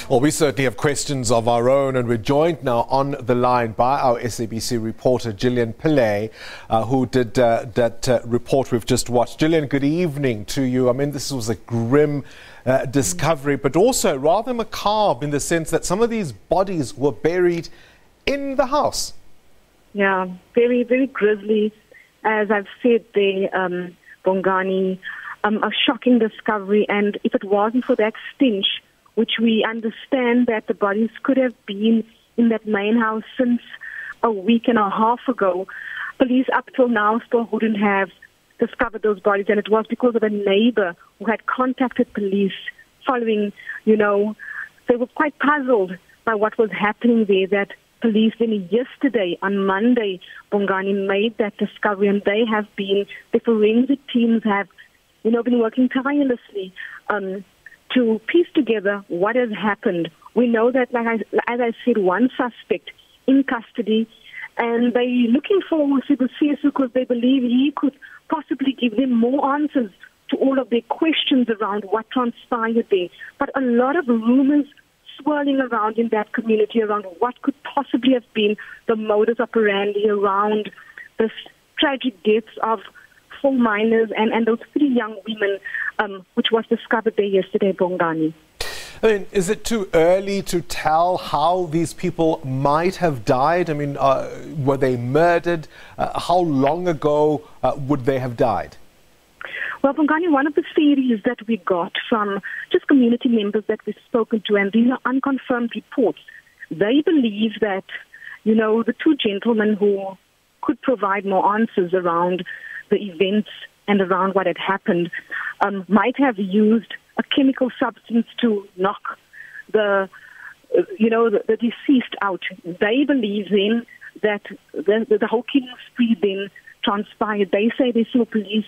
Well, we certainly have questions of our own, and we're joined now on the line by our SABC reporter, Gillian Pillay, who did that report we've just watched. Gillian, good evening to you. I mean, this was a grim discovery, but also rather macabre in the sense that some of these bodies were buried in the house. Yeah, very, very grisly. As I've said there, Bongani, a shocking discovery, and if it wasn't for that stench, which we understand that the bodies could have been in that main house since a week and a half ago, police up till now still wouldn't have discovered those bodies, and it was because of a neighbor who had contacted police following, they were quite puzzled by what was happening there, that police then yesterday, on Monday, Bongani made that discovery, and the forensic teams have, been working tirelessly to piece together what has happened. We know that, as I said, one suspect in custody, and they're looking for Sibusiso because they believe he could possibly give them more answers to all of their questions around what transpired there. But a lot of rumors swirling around in that community around what could possibly have been the modus operandi around this tragic deaths of 4 minors and those 3 young women, which was discovered there yesterday, Bongani. I mean, is it too early to tell how these people might have died? I mean, were they murdered? How long ago would they have died? Well, Bongani, one of the theories that we got from just community members that we've spoken to, and these are unconfirmed reports, they believe that, the 2 gentlemen who could provide more answers around the events and around what had happened might have used a chemical substance to knock the deceased out. They believe then that the whole killing spree then transpired. They say they saw police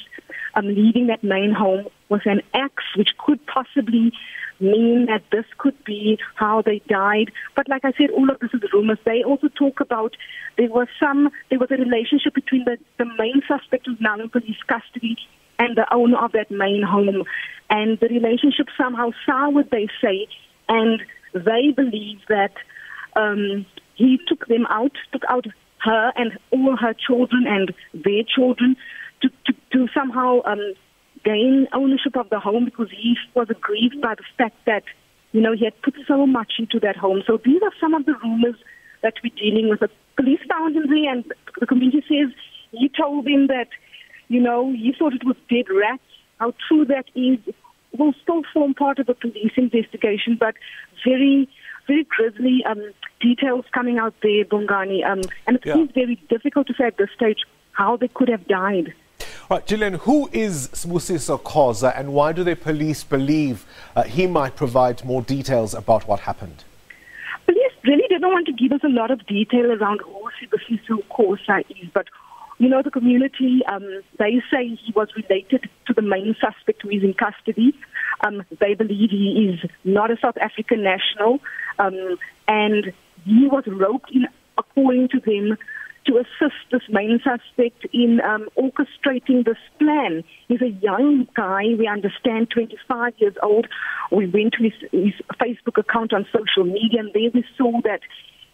leaving that main home with an axe, which could possibly mean that this could be how they died. But like I said, all of this is rumors. They also talk about there was a relationship between the main suspect who's now in police custody and the owner of that main home. And the relationship somehow soured, they say, and they believe that he took out her and all her children and their children to somehow gain ownership of the home, because he was aggrieved by the fact that, he had put so much into that home. So these are some of the rumors that we're dealing with. The police found him there, and the community says he told them that, he thought it was dead rats. How true that is will still form part of a police investigation, but very, very grisly details coming out there, Bongani. And it is very difficult to say at this stage how they could have died. Right, Gillian, who is Sibusiso Khoza, and why do the police believe he might provide more details about what happened? Police really didn't want to give us a lot of detail around who Sibusiso Khoza is, but the community, they say he was related to the main suspect who is in custody. They believe he is not a South African national, and he was roped in, according to them, to assist this main suspect in orchestrating this plan. He's a young guy, we understand, 25 years old. We went to his Facebook account on social media, and there we saw that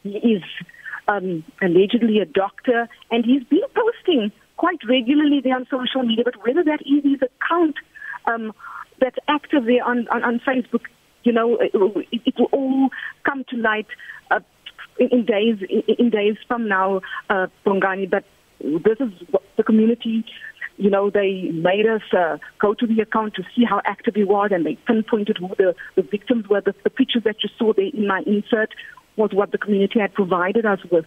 he is allegedly a doctor, and he's been posting quite regularly there on social media, but whether that is his account that's active there on Facebook, it will all come to light in days from now, Bongani. But this is what the community, they made us go to the account to see how active he was, and they pinpointed who the victims were. The pictures that you saw there in my insert was what the community had provided us with.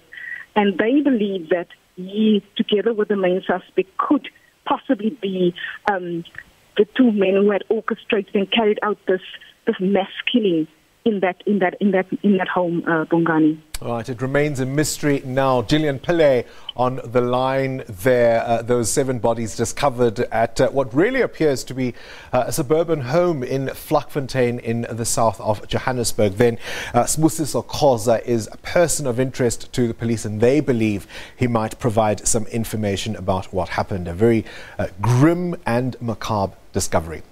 And they believe that he, together with the main suspect, could possibly be the 2 men who had orchestrated and carried out this mass killing in that home, Bongani. All right, it remains a mystery now. Gillian Pillay on the line there. Those 7 bodies discovered at what really appears to be a suburban home in Vlakfontein in the south of Johannesburg. Then Sibusiso Khoza is a person of interest to the police, and they believe he might provide some information about what happened. A very grim and macabre discovery.